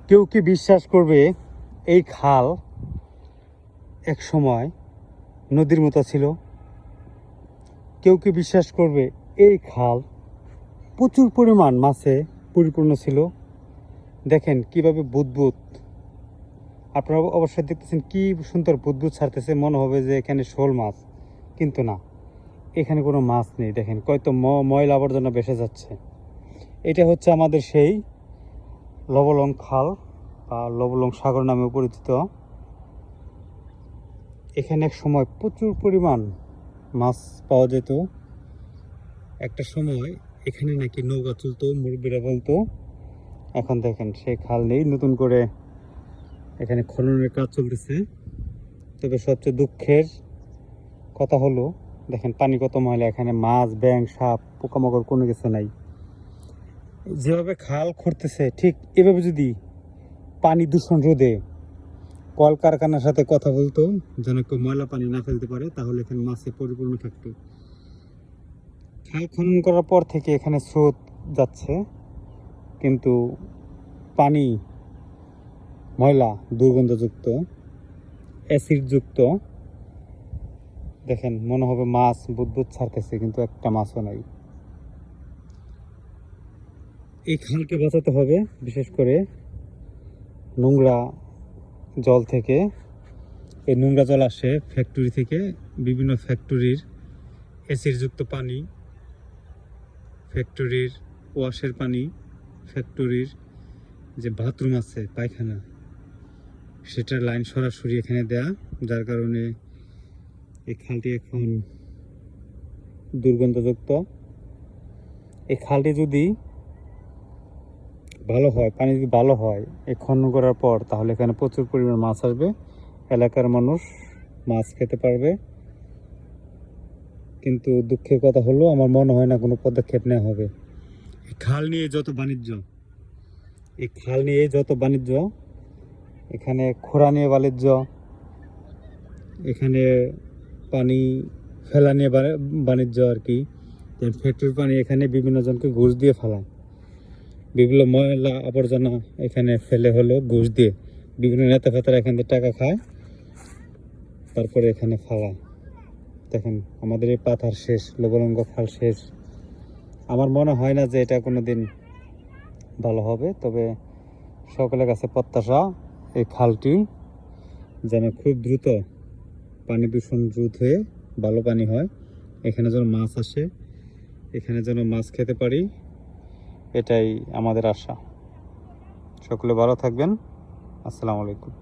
কেউ কি বিশ্বাস করবে এই খাল এক সময় নদীর মতো ছিল? কেউ কি বিশ্বাস করবে এই খাল প্রচুর পরিমাণ মাছে পরিপূর্ণ ছিল? দেখেন কিভাবে বুদবুদ, আপনারা অবশ্যই দেখতেছেন কি সুন্দর বুদবুদ ছাড়তেছে, মনে হবে যে এখানে শোল মাছ, কিন্তু না, এখানে কোনো মাছ নেই। দেখেন কত ময়লা আবর্জনা ভেসে যাচ্ছে। এটা হচ্ছে আমাদের সেই লবলং খাল বা লবলং সাগর নামে পরিচিত। এখানে এক সময় প্রচুর পরিমাণ মাছ পাওয়া যেত। একটা সময় এখানে নাকি নৌকা চলতো, মুরব্বীরা বলতো। এখন দেখেন সেই খাল নেই, নতুন করে এখানে খননের কাজ চলতেছে। তবে সবচেয়ে দুঃখের কথা হলো দেখেন পানি কত ময়লা, এখানে মাছ, ব্যাঙ, সাপ, পোকামাকড় কোনো কিছু নাই। যেভাবে খাল খুঁড়তেছে ঠিক এভাবে যদি পানি দূষণ রোধে কলকারখানার সাথে কথা বলতো যেন কেউ ময়লা পানি না ফেলতে পারে, তাহলে এখানে মাছে পরিপূর্ণ থাকতো। খাল খনন করার পর থেকে এখানে স্রোত যাচ্ছে, কিন্তু পানি ময়লা, দুর্গন্ধযুক্ত, অ্যাসিডযুক্ত। দেখেন মনে হবে মাছ বুদবুদ ছাড়তেছে, কিন্তু একটা মাছও নাই। এই খালকে বাঁচাতে হবে, বিশেষ করে নোংরা জল থেকে। এই নোংরা জল আসে ফ্যাক্টরি থেকে, বিভিন্ন ফ্যাক্টরির অ্যাসিডযুক্ত পানি, ফ্যাক্টরির ওয়াশের পানি, ফ্যাক্টরির যে বাথরুম আছে, পায়খানা, সেটার লাইন সরাসরি এখানে দেয়া, যার কারণে এই খালটি এখন দুর্গন্ধযুক্ত। এই খালটি যদি ভালো হয়, পানি যদি ভালো হয় এই খনন করার পর, তাহলে এখানে প্রচুর পরিমাণ মাছ আসবে, এলাকার মানুষ মাছ খেতে পারবে। কিন্তু দুঃখের কথা হলো আমার মনে হয় না কোনো পদক্ষেপ নেওয়া হবে। এই খাল নিয়ে যত বাণিজ্য, এই খাল নিয়ে যত বাণিজ্য, এখানে খোঁড়া নিয়ে বাণিজ্য, এখানে পানি ফেলা নিয়ে বাণিজ্য আর কি। ফ্যাক্টরির পানি এখানে বিভিন্ন জনকে ঘুষ দিয়ে ফেলায়, বিভিন্ন ময়লা আবর্জনা এখানে ফেলে হলো ঘুষ দিয়ে, বিভিন্ন নেতা ফেতারা এখান থেকে টাকা খায়, তারপরে এখানে ফেলায়। দেখেন আমাদের এই পাথার শেষ, লবলঙ্গ খাল শেষ। আমার মনে হয় না যে এটা কোনো দিন ভালো হবে। তবে সকলের কাছে প্রত্যাশা এই খালটি যেন খুব দ্রুত পানি দূষণ রোধ হয়ে ভালো পানি হয়, এখানে যেন মাছ আসে, এখানে যেন মাছ খেতে পারি, এটাই আমাদের আশা। সকলে ভালো থাকবেন। আসসালামু আলাইকুম।